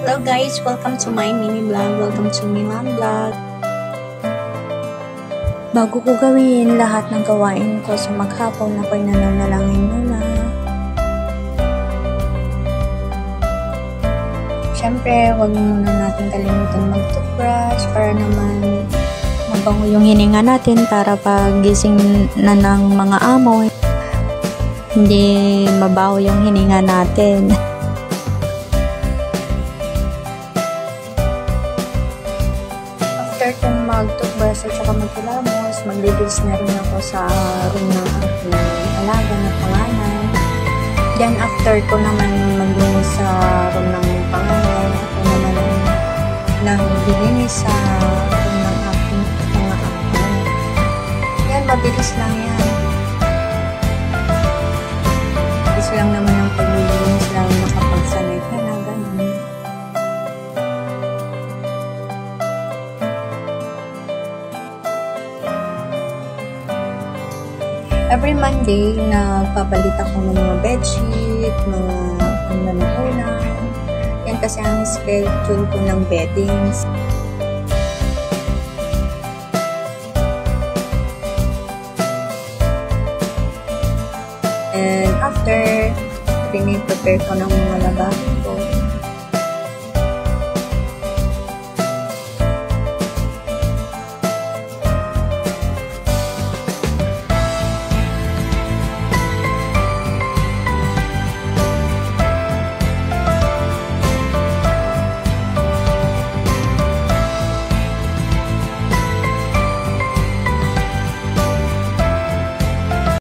Hello guys, welcome to my mini vlog. Welcome to Milan Vlog. Bago ko gawin lahat ng gawain ko sa maghapon, ako'y nananalangin muna. Siyempre, huwag muna natin kalimutan mag-toothbrush para naman mabango yung hininga natin para pag gising na ng mga amo, hindi mabaho yung hininga natin. After kong mag-toothbrush at saka magkilamos, maglilinis na rin ako sa room ng aking alaga na panganay. Then after ko naman maglinis sa room ng panganay, ako naman naglilinis sa room ng aking mga apo. Yan, mabilis lang yan. Mabilis lang naman ang paglilinis lang makapagsanay ka na ganun. Every Monday, nagpapalit ako ng mga bedsheet, mga ulan. Yan kasi ang schedule ko ng beddings. And after, piniprepare ko ng mga labahin ko.